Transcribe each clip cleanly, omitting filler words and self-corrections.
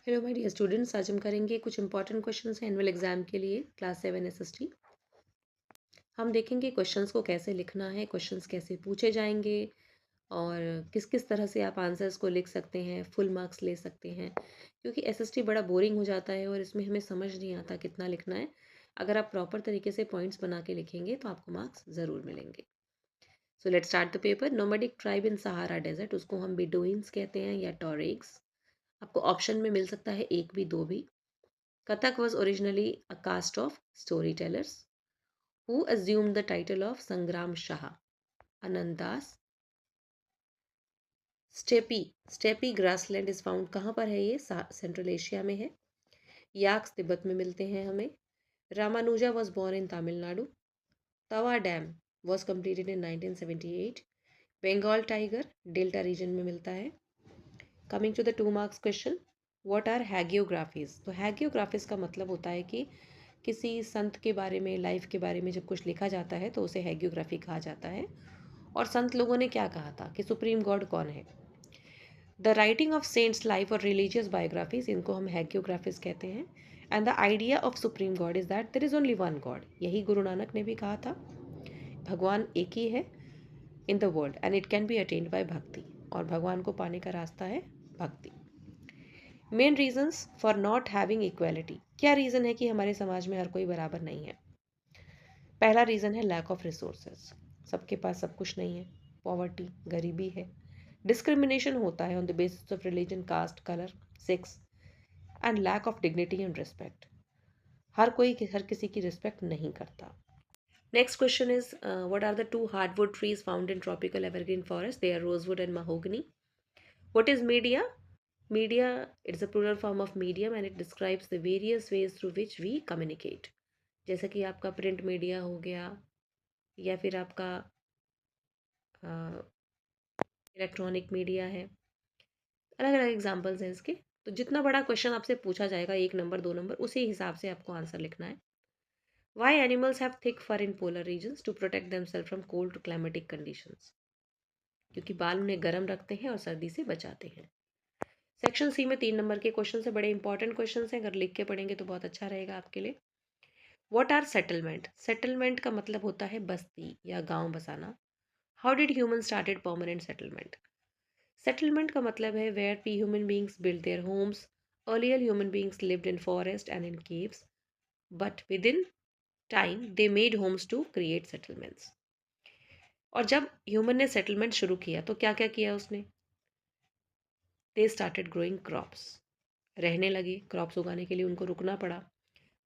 Hello my dear students, आज हम करेंगे कुछ इंपॉर्टेंट क्वेश्चंस हैं एनुअल एग्जाम के लिए क्लास 7 एसएसटी। हम देखेंगे क्वेश्चंस को कैसे लिखना है, क्वेश्चंस कैसे पूछे जाएंगे और किस किस तरह से आप आंसर्स को लिख सकते हैं, फुल मार्क्स ले सकते हैं। क्योंकि एसएसटी बड़ा बोरिंग हो जाता है और इसमें हमें समझ नहीं आता कितना लिखना है। अगर आप प्रॉपर तरीके से पॉइंट्स बना के लिखेंगे तो आपको मार्क्स ज़रूर मिलेंगे। So let's start the paper. Nomadic tribe in Sahara desert, उसको हम बेडुइन्स कहते हैं या टॉरेग्स। आपको ऑप्शन में मिल सकता है एक भी, दो भी। Kathak was originally a caste of storytellers who assumed the title of Sangram Shah. Anand Das. Steppe grassland is found, कहाँ पर है ये? सेंट्रल एशिया में है। याक्स तिब्बत में मिलते हैं हमें। Ramanuja was born in Tamil Nadu. Tawa dam was completed in 1978. Bengal tiger delta region में मिलता है। Coming to the 2 marks question, what are hagiographies? तो हैगियोग्राफीज का मतलब होता है कि किसी संत के बारे में, लाइफ के बारे में जब कुछ लिखा जाता है तो उसे हैगियोग्राफी कहा जाता है। और संत लोगों ने क्या कहा था कि सुप्रीम गॉड कौन है। The writing of saints life और रिलीजियस बायोग्राफीज, इनको हम हैगियोग्राफीज कहते हैं। And the idea of supreme god is that there is only one god, यही गुरु नानक ने भी कहा था। भगवान एक ही है in the world and it can be attend bye भक्ति, और भगवान को पाने का रास्ता है भक्ति। Main reasons for not having equality, क्या रीज़न है कि हमारे समाज में हर कोई बराबर नहीं है? पहला रीज़न है लैक ऑफ रिसोर्सेज, सबके पास सब कुछ नहीं है। पॉवर्टी, गरीबी है। डिस्क्रिमिनेशन होता है on the basis of religion, caste, colour, sex and lack of dignity and respect. हर किसी की रिस्पेक्ट नहीं करता। Next question is what are the two hardwood trees found in tropical evergreen forest? They are rosewood and mahogany. What is media? Media, it's a plural form of medium and it describes the various ways through which we communicate. जैसे कि आपका print media हो गया या फिर आपका electronic media है। अलग अलग एग्जाम्पल्स हैं इसके। तो जितना बड़ा क्वेश्चन आपसे पूछा जाएगा, 1 नंबर 2 नंबर, उसी हिसाब से आपको आंसर लिखना है। Why animals have thick fur in polar regions? To protect themselves from cold climatic conditions, क्योंकि बाल उन्हें गर्म रखते हैं और सर्दी से बचाते हैं। सेक्शन सी में 3 नंबर के क्वेश्चन से बड़े इंपॉर्टेंट क्वेश्चन हैं, अगर लिख के पढ़ेंगे तो बहुत अच्छा रहेगा आपके लिए। What are settlement? सेटलमेंट का मतलब होता है बस्ती या गांव बसाना। How did human started permanent settlement? Settlement का मतलब है where p human beings build their homes. Earlier human beings lived in forest and in caves, but with in time they made homes to create settlements. और जब human ने settlement शुरू किया तो क्या क्या किया उसने? दे स्टार्टेड ग्रोइंग क्रॉप्स, रहने लगे। क्रॉप्स उगाने के लिए उनको रुकना पड़ा।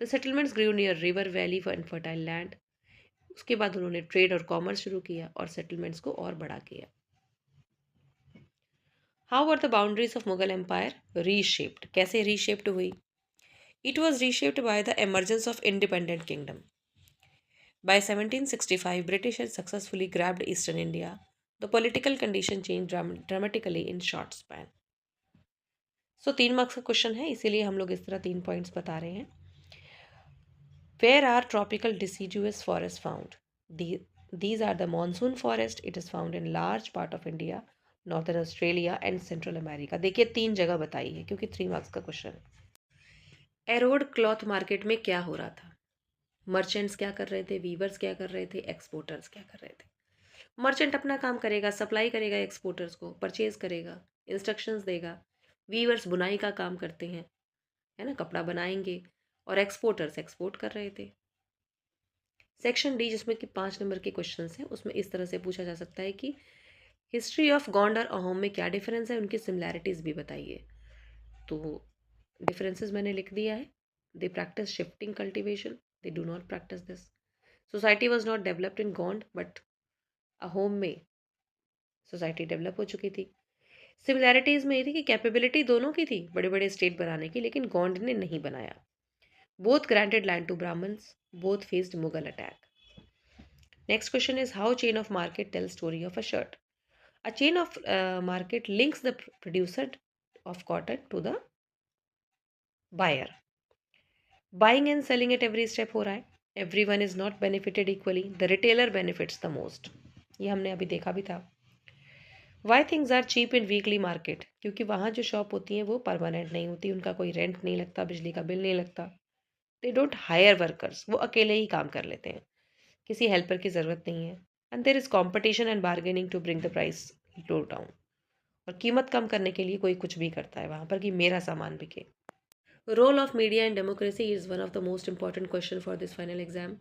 The settlements grew near river valley and fertile land. उसके बाद उन्होंने ट्रेड और कॉमर्स शुरू किया और सेटलमेंट्स को और बड़ा किया। How were the boundaries of Mughal empire reshaped? कैसे रीशेप्ड हुई? It was reshaped by the emergence of independent kingdom. By 1765, British had successfully grabbed eastern India. The political condition changed dramatically in short span. So 3 marks का question है, इसीलिए हम लोग इस तरह 3 points बता रहे हैं। Where are tropical deciduous forests found? These are the monsoon forest. It is found in large part of India, Northern Australia and Central America. देखिए 3 जगह बताई है क्योंकि 3 मार्क्स का क्वेश्चन है। एरोड क्लॉथ मार्केट में क्या हो रहा था? मर्चेंट्स क्या कर रहे थे, वीवर्स क्या कर रहे थे, एक्सपोर्टर्स क्या कर रहे थे? मर्चेंट अपना काम करेगा, सप्लाई करेगा एक्सपोर्टर्स को, परचेज करेगा, इंस्ट्रक्शंस देगा। वीवर्स बुनाई का काम करते हैं, है ना, कपड़ा बनाएंगे। और एक्सपोर्टर्स एक्सपोर्ट कर रहे थे। सेक्शन डी, जिसमें कि 5 नंबर के क्वेश्चन हैं, उसमें इस तरह से पूछा जा सकता है कि हिस्ट्री ऑफ गोंड और अहोम में क्या डिफरेंस है, उनकी सिमिलैरिटीज़ भी बताइए। तो डिफरेंसेस मैंने लिख दिया है। They practice shifting cultivation, they do not practice this. Society was not developed in Gond but Ahom में सोसाइटी डेवलप हो चुकी थी। सिमिलैरिटीज़ में ये थी कि कैपेबिलिटी दोनों की थी बड़े बड़े स्टेट बनाने की, लेकिन गोंड ने नहीं बनाया। Both granted land to Brahmans, both faced Mughal attack. Next question is how chain of market tells story of a shirt. A chain of market links the producer of cotton to the buyer. Buying and selling at every step हो रहा है. Everyone is not benefited equally. The retailer benefits the most. ये हमने अभी देखा भी था. Why things are cheap in weekly market, क्योंकि वहाँ जो शॉप होती हैं वो परमानेंट नहीं होती, उनका कोई रेंट नहीं लगता, बिजली का बिल नहीं लगता। दे डोंट हायर वर्कर्स, वो अकेले ही काम कर लेते हैं, किसी हेल्पर की ज़रूरत नहीं है। And there is competition and bargaining to bring the price low down, और कीमत कम करने के लिए कोई कुछ भी करता है वहाँ पर कि मेरा सामान बिके। Role of media in democracy is one of the most important question for this final exam.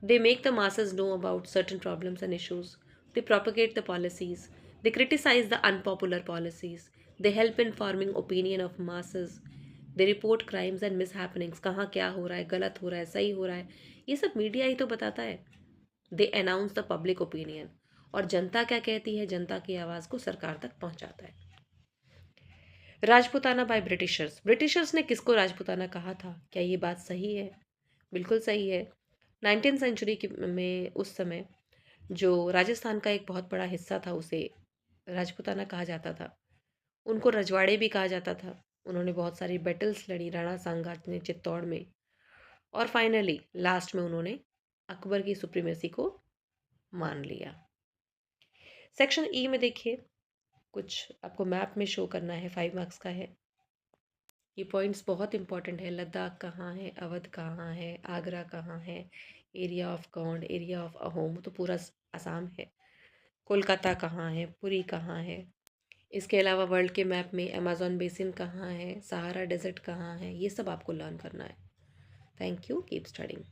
They make the masses know about certain problems and issues. They propagate the policies. They criticize the unpopular policies. They help in forming opinion of masses. They report crimes and mishappenings. कहाँ क्या हो रहा है, गलत हो रहा है, सही हो रहा है, ये सब मीडिया ही तो बताता है. They announce the public opinion. और जनता क्या कहती है, जनता की आवाज़ को सरकार तक पहुंचाता है. Rajputana by Britishers. ब्रिटिशर्स ने किसको राजपुताना कहा था? क्या ये बात सही है? बिल्कुल सही है. 19th सेंचुरी में उस समय जो राजस्थान का एक बहुत बड़ा हिस्सा था उसे राजपुताना कहा जाता था. उनको रजवाड़े भी कहा जाता था. उन्होंने बहुत सारी बैटल्स लड़ी राणा सांगा ने चित्तौड़ में, और फाइनली लास्ट में उन्होंने अकबर की सुप्रीमेसी को मान लिया. सेक्शन ई में देखिए, कुछ आपको मैप में शो करना है, 5 मार्क्स का है. ये पॉइंट्स बहुत इंपॉर्टेंट है. लद्दाख कहाँ है, अवध कहाँ है, आगरा कहाँ है, area of Gond, area of Ahom तो पूरा असम है, कोलकाता कहाँ है, पुरी कहाँ है. इसके अलावा वर्ल्ड के मैप में अमेजोन बेसिन कहाँ है, सहारा डेजर्ट कहाँ है, ये सब आपको लर्न करना है. Thank you, keep studying.